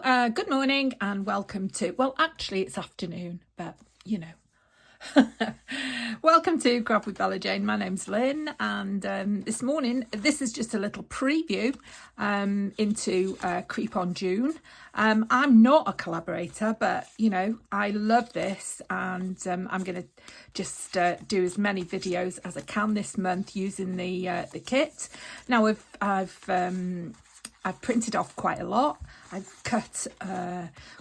Good morning and welcome to, well, actually it's afternoon, but you know. Welcome to Grab with Bella Jane. My name's Lynn, and this morning, this is just a little preview into Creep on June. I'm not a collaborator, but you know, I love this, and I'm going to just do as many videos as I can this month using the kit. Now I've printed off quite a lot. I've cut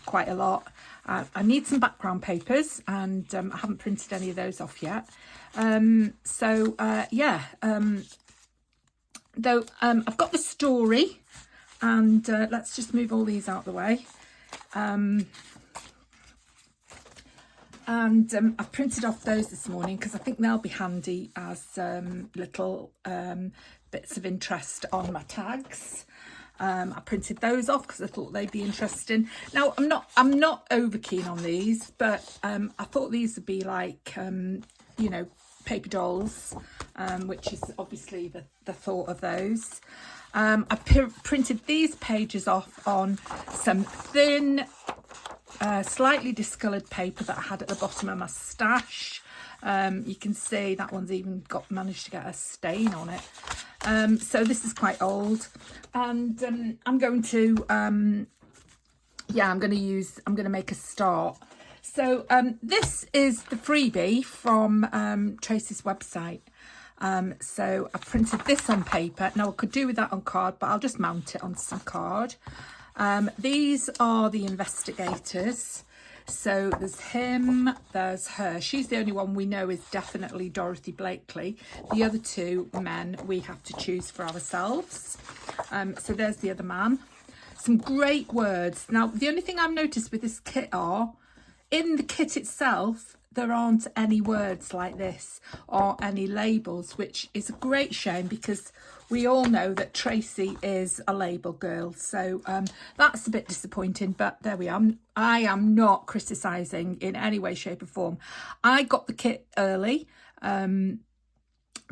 quite a lot. I need some background papers, and I haven't printed any of those off yet. Though I've got the story, and let's just move all these out of the way. I've printed off those this morning because I think they'll be handy as little bits of interest on my tags. I printed those off because I thought they'd be interesting. Now I'm not over keen on these, but I thought these would be like you know, paper dolls, which is obviously the thought of those. I printed these pages off on some thin, slightly discoloured paper that I had at the bottom of my stash. You can see that one's even managed to get a stain on it. So this is quite old, and I'm going to make a start. So this is the freebie from Tracie's website. So I printed this on paper. Now I could do with that on card, but I'll just mount it on some card. These are the investigators. So there's him, there's her. She's the only one we know is definitely Dorothy Blakely. The other two men we have to choose for ourselves. So there's the other man. Some great words. Now, the only thing I've noticed with this kit are, in the kit itself, there aren't any words like this or any labels, which is a great shame because we all know that Tracie is a label girl. So that's a bit disappointing, but there we are. I am not criticising in any way, shape or form. I got the kit early,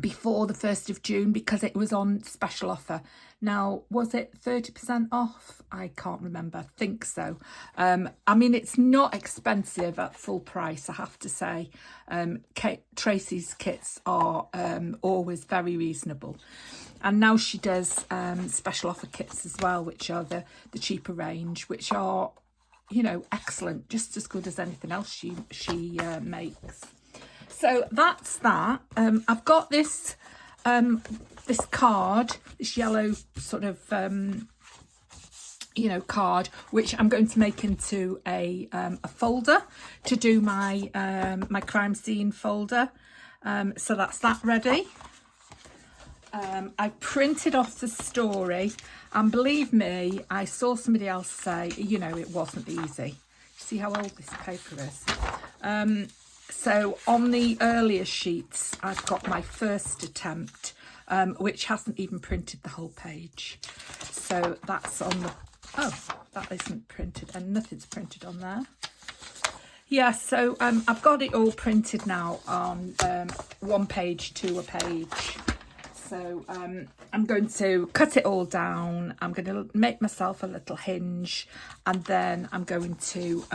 before the 1st of June because it was on special offer. Now, was it 30% off? I can't remember. I think so. I mean, it's not expensive at full price, I have to say. Tracie's kits are always very reasonable. And now she does special offer kits as well, which are the cheaper range, which are, you know, excellent, just as good as anything else she makes. So that's that. I've got this this card, this yellow sort of you know, card, which I'm going to make into a folder to do my my crime scene folder. So that's that ready. I printed off the story, and believe me, I saw somebody else say, you know, it wasn't easy. See how old this paper is. So on the earlier sheets, I've got my first attempt, which hasn't even printed the whole page. So that's on the, oh, that isn't printed, and nothing's printed on there. Yeah, so I've got it all printed now on one page to a page. So I'm going to cut it all down. I'm going to make myself a little hinge, and then I'm going to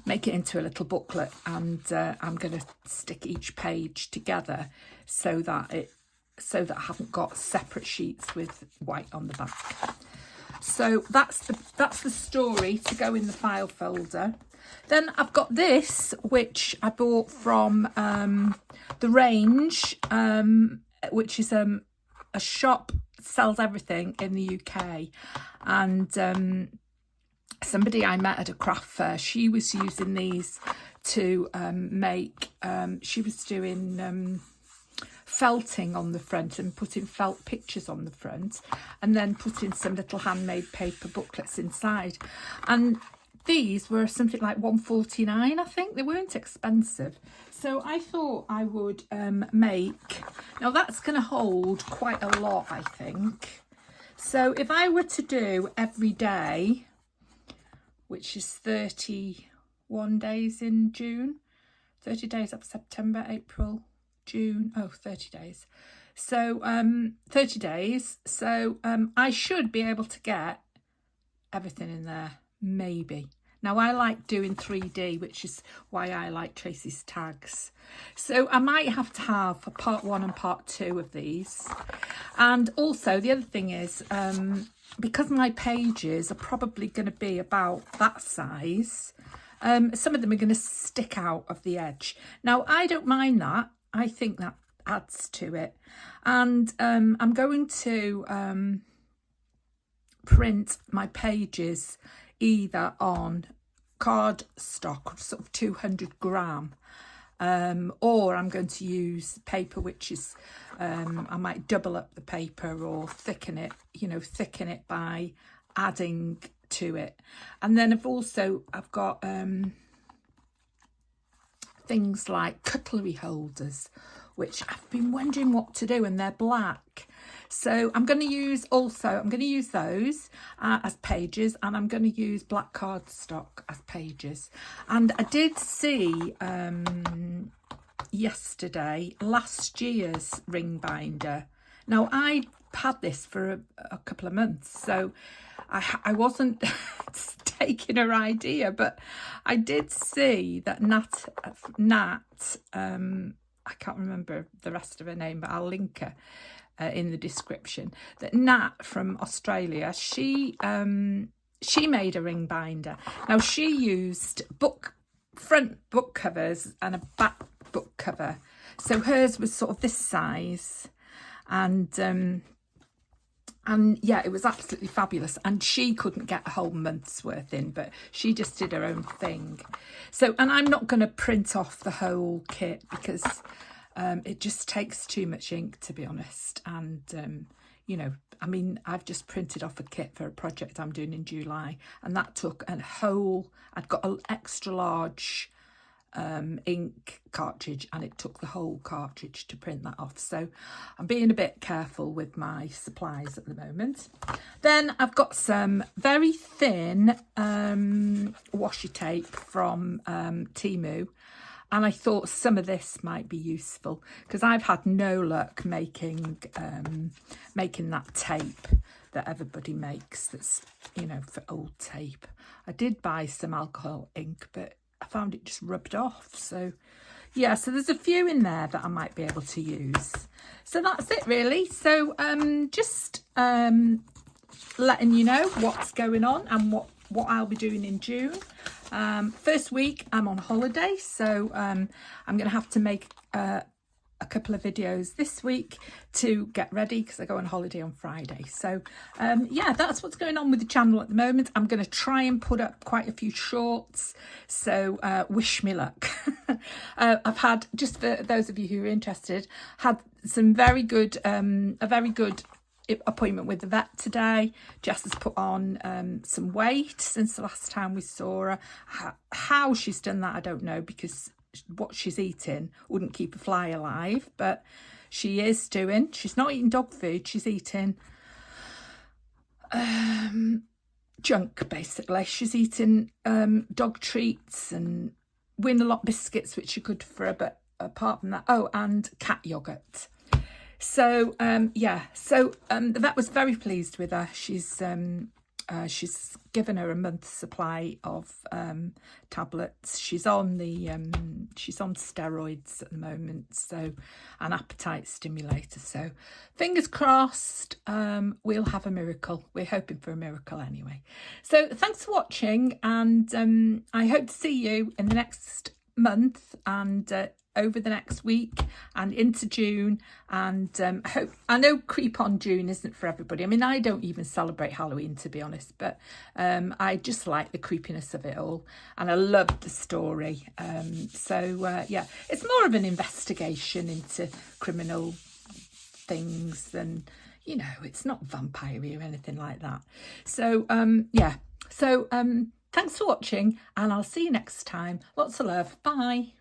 make it into a little booklet, and I'm going to stick each page together so that I haven't got separate sheets with white on the back. So that's the story to go in the file folder. Then I've got this, which I bought from the Range, which is a shop that sells everything in the UK, and somebody I met at a craft fair, she was using these to make, she was doing felting on the front and putting felt pictures on the front, and then putting some little handmade paper booklets inside. And these were something like £1.49, I think. They weren't expensive. So I thought I would make, now that's going to hold quite a lot, I think. So if I were to do every day, which is 31 days in June, 30 days of September, April, June, 30 days. So 30 days. So I should be able to get everything in there, maybe. Now I like doing 3D, which is why I like Tracie's tags. So I might have to have a part 1 and part 2 of these. And also the other thing is, because my pages are probably going to be about that size, some of them are going to stick out of the edge. Now I don't mind that. I think that adds to it. And I'm going to print my pages either on cardstock, sort of 200 gram, or I'm going to use paper which is, I might double up the paper or thicken it, thicken it by adding to it. And then I've got things like cutlery holders, which I've been wondering what to do, and they're black. So I'm going to use those as pages, and I'm going to use black cardstock as pages. And I did see yesterday last year's ring binder. Now I had this for a couple of months, so I wasn't taking her idea, but I did see that Nat, I can't remember the rest of her name, but I'll link her in the description, that Nat from Australia, she made a ring binder. Now she used front book covers and a back book cover, so hers was sort of this size, and yeah, it was absolutely fabulous. And she couldn't get a whole month's worth in, but she just did her own thing. So, and I'm not going to print off the whole kit because it just takes too much ink, to be honest. And I mean, I've just printed off a kit for a project I'm doing in July, and that took a whole, I'd got an extra large ink cartridge, and it took the whole cartridge to print that off. So I'm being a bit careful with my supplies at the moment. Then I've got some very thin washi tape from Temu, and I thought some of this might be useful because I've had no luck making that tape that everybody makes, that's for old tape. I did buy some alcohol ink, but I found it just rubbed off. So yeah, so there's a few in there that I might be able to use. So that's it really. So just letting you know what's going on and what I'll be doing in June. First week I'm on holiday, so I'm going to have to make a couple of videos this week to get ready because I go on holiday on Friday. So yeah, that's what's going on with the channel at the moment. I'm going to try and put up quite a few shorts, so wish me luck. I've had, just for those of you who are interested, had some very good a very good appointment with the vet today. Jess has put on some weight since the last time we saw her. How she's done that I don't know, because what she's eating wouldn't keep a fly alive, but she's not eating dog food, she's eating junk basically. She's eating dog treats and Win-a-Lot biscuits, which are good for her, but apart from that, and cat yogurt. So yeah, so the vet was very pleased with her. She's given her a month's supply of tablets. She's on steroids at the moment, so an appetite stimulator. So fingers crossed, we'll have a miracle. We're hoping for a miracle anyway. So thanks for watching, and I hope to see you in the next month and over the next week and into June. And I know Creep on June isn't for everybody. I mean, I don't even celebrate Halloween, to be honest, but I just like the creepiness of it all, and I love the story. So yeah, it's more of an investigation into criminal things than, it's not vampire-y or anything like that. So yeah, so thanks for watching, and I'll see you next time. Lots of love. Bye.